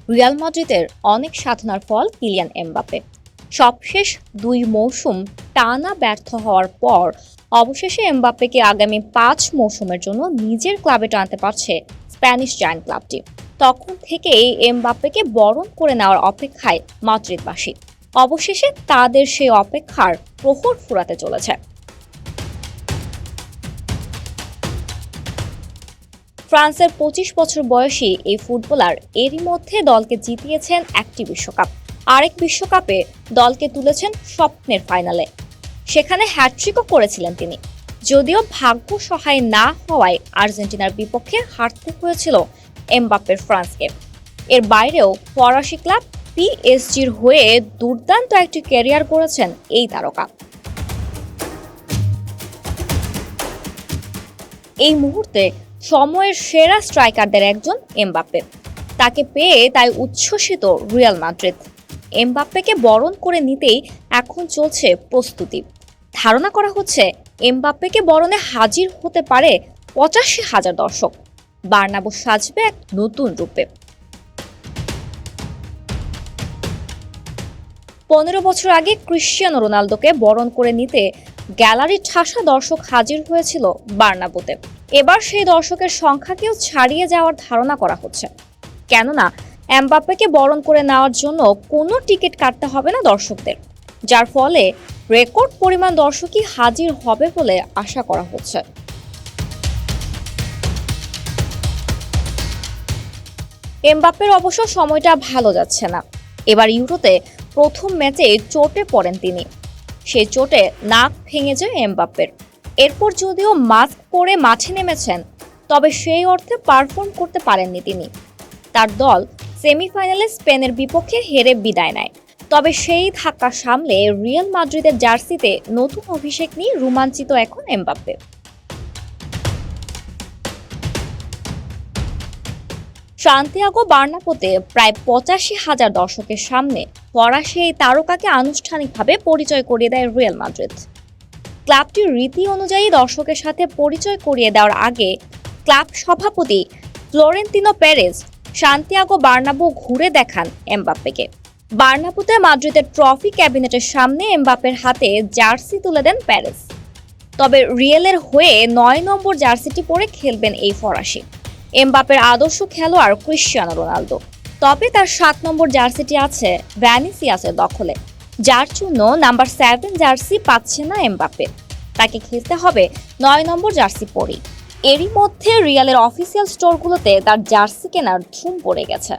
Real মাদ্রিদের অনেক সাধনার ফল কিলিয়ান এমবাপ্পে। সবশেষ ২ মৌসুম টানা ব্যর্থ হওয়ার পর অবশেষে এমবাপ্পেকে আগামী ৫ মৌসুমের জন্য নিজের ক্লাবে টানতে পারছে স্প্যানিশ জায়ান্ট ক্লাবটি। তখন থেকেই এমবাপ্পেকে বরণ করে নেওয়ার অপেক্ষায় মাদ্রিদবাসী। অবশেষে তাদের সেই অপেক্ষার প্রহর ফুরাতে চলেছে। ফ্রান্সের ২৫ বছর বয়সী এই ফুটবলার এরই মধ্যে দলকে জিতিয়েছেন একটি বিশ্বকাপ, আরেক বিশ্বকাপে দলকে তুলেছেন স্বপ্নের ফাইনালে। সেখানে হ্যাটট্রিকও করেছিলেন তিনি। যদিও ভাগ্য সহায় না হওয়ায় আর্জেন্টিনার বিপক্ষে হারতে হয়েছিল এমবাপ্পের ফ্রান্সকে। এর বাইরেও ফরাসি ক্লাব পিএসজির হয়ে দুর্দান্ত একটি ক্যারিয়ার করেছেন এই তারকা। এই মুহূর্তে সময়ের সেরা স্ট্রাইকারদের একজন এমবাপ্পে। তাকে পেয়ে তাই উচ্ছ্বসিত রিয়াল মাদ্রিদ। এমবাপ্পেকে বরণ করে নিতেই এখন চলছে প্রস্তুতি। ধারণা করা হচ্ছে এমবাপ্পেকে বরণে হাজির হতে পারে ৮৫,০০০ দর্শক। বার্নাব্যু সাজবে এক নতুন রূপে। ১৫ বছর আগে ক্রিশ্চিয়ানো রোনালদোকে বরণ করে নিতে গ্যালারি ঠাসা দর্শক হাজির হয়েছিল বার্নাব্যুতে। এবার সেই দর্শকের সংখ্যাকেও ছাড়িয়ে যাওয়ার ধারণা করা হচ্ছে, কেননা এমবাপ্পেকে বরণ করে নেওয়ার জন্য কোনো টিকিট কাটতে হবে না দর্শকদের, যার ফলে রেকর্ড পরিমাণ দর্শকই হাজির হবে বলে আশা করা হচ্ছে। এমবাপ্পের অবশ্য সময়টা ভালো যাচ্ছে না। এবার ইউরোতে প্রথম ম্যাচে চোটে পড়েন তিনি। সেই চোটে নাক ভেঙে যায় এমবাপ্পের। এরপর যদিও মাস্ক পরে মাঠে নেমেছেন, তবে সেই অর্থে পারফর্ম করতে পারেননি তিনি। তার দল সেমিফাইনালে স্পেনের বিপক্ষে হেরে বিদায় নেয়। তবে সেই ধাক্কা সামলে রিয়াল মাদ্রিদের জার্সিতে নতুন অভিষেক নিয়ে রোমাঞ্চিত এখন এমবাপ্পে। সান্তিয়াগো বার্নাব্যুতে প্রায় ৮৫,০০০ দর্শকের সামনে ফরাসি এই তারকাকে আনুষ্ঠানিকভাবে পরিচয় করিয়ে দেয় রিয়াল মাদ্রিদ। ক্লাবটির রীতি অনুযায়ী দর্শকের সাথে পরিচয় করিয়ে দেওয়ার আগে ক্লাব সভাপতি ফ্লোরেন্তিনো পেরেজ সান্তিয়াগো বার্নাব্যু ঘুরে দেখান এমবাপ্পেকে। বার্নাব্যুতে মাদ্রিদের ট্রফি ক্যাবিনেটের সামনে এমবাপ্পের হাতে জার্সি তুলে দেন পেরেজ। তবে রিয়েলের হয়ে ৯ নম্বর জার্সিটি পরে খেলবেন এই ফরাসি। এমবাপ্পের আদর্শ খেলোয়াড় ক্রিশ্চিয়ানো রোনালদো, তবে তার ৭ নম্বর জার্সিটি আছে ভ্যানিসিয়াসের দখলে, যার জন্য নাম্বার 7 জার্সি পাচ্ছে না এমবাপ্পে। তাকে খেলতে হবে ৯ নম্বর জার্সি পরেই। এরই মধ্যে রিয়ালের অফিসিয়াল স্টোরগুলোতে তার জার্সি কেনার ধুম পড়ে গেছে।